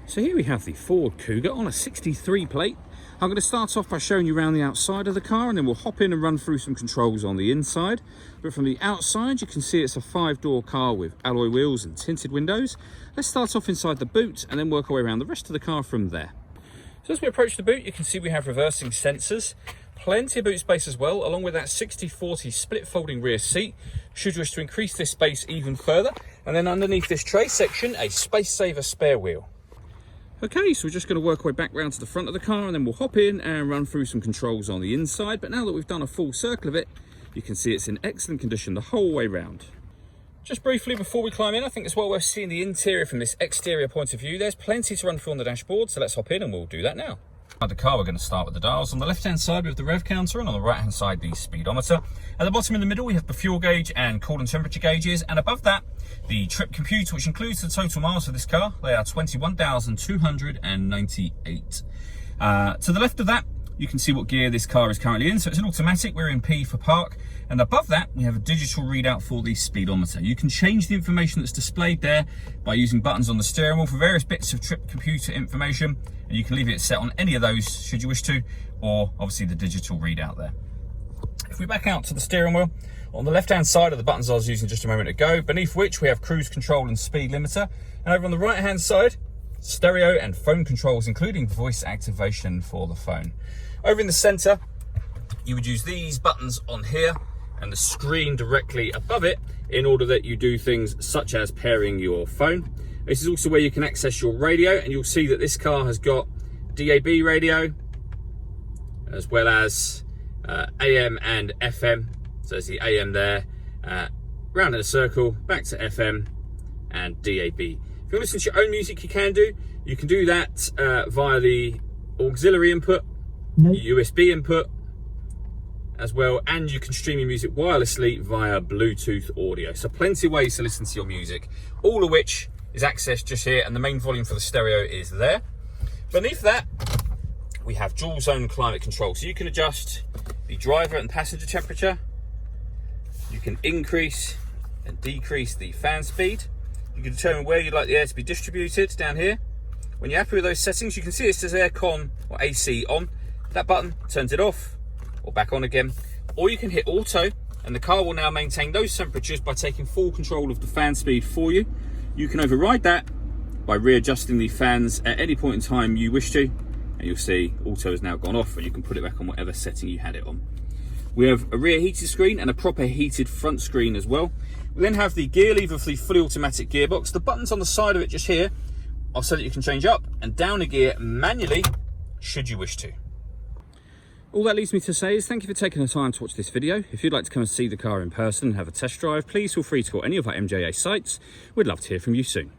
So here we have the Ford Kuga on a 63 plate. I'm going to start off by showing you around the outside of the car, and then we'll hop in and run through some controls on the inside. But from the outside, you can see it's a 5-door car with alloy wheels and tinted windows. Let's start off inside the boot and then work our way around the rest of the car from there. So as we approach the boot, you can see we have reversing sensors. Plenty of boot space as well, along with that 60/40 split folding rear seat, should you wish to increase this space even further. And then underneath this tray section, a space saver spare wheel. Okay, so we're just going to work our way back round to the front of the car, and then we'll hop in and run through some controls on the inside. But now that we've done a full circle of it, you can see it's in excellent condition the whole way round. Just briefly before we climb in, I think it's well worth seeing the interior from this exterior point of view. There's plenty to run through on the dashboard, so let's hop in and we'll do that now. At the car, we're going to start with the dials. On the left-hand side, we have the rev counter, and on the right-hand side, the speedometer. At the bottom in the middle, we have the fuel gauge and coolant temperature gauges, and above that, the trip computer, which includes the total miles of this car. They are 21,298. To the left of that, you can see what gear this car is currently in. So it's an automatic. We're in P for park. And above that, we have a digital readout for the speedometer. You can change the information that's displayed there by using buttons on the steering wheel for various bits of trip computer information. And you can leave it set on any of those should you wish to, or obviously the digital readout there. If we back out to the steering wheel, on the left-hand side are the buttons I was using just a moment ago, beneath which we have cruise control and speed limiter. And over on the right-hand side, stereo and phone controls, including voice activation for the phone. Over in the center, you would use these buttons on here and the screen directly above it in order that you do things such as pairing your phone. This is also where you can access your radio, and you'll see that this car has got DAB radio, as well as AM and FM. So there's the AM there, round in a circle, back to FM and DAB. If you want to listen to your own music, you can do. You can do that via the auxiliary input, USB input as well, and you can stream your music wirelessly via Bluetooth audio. So plenty of ways to listen to your music, all of which is accessed just here, and the main volume for the stereo is there. Beneath that, we have dual zone climate control. So you can adjust the driver and passenger temperature. You can increase and decrease the fan speed. You can determine where you'd like the air to be distributed down here. When you're happy with those settings, you can see it says aircon or AC on. That button turns it off or back on again. Or you can hit auto, and the car will now maintain those temperatures by taking full control of the fan speed for you. You can override that by readjusting the fans at any point in time you wish to, and you'll see auto has now gone off, and you can put it back on whatever setting you had it on. We have a rear heated screen and a proper heated front screen as well. We then have the gear lever for the fully automatic gearbox. The buttons on the side of it just here are so that you can change up and down a gear manually should you wish to. All that leaves me to say is thank you for taking the time to watch this video. If you'd like to come and see the car in person and have a test drive, please feel free to call any of our MJA sites. We'd love to hear from you soon.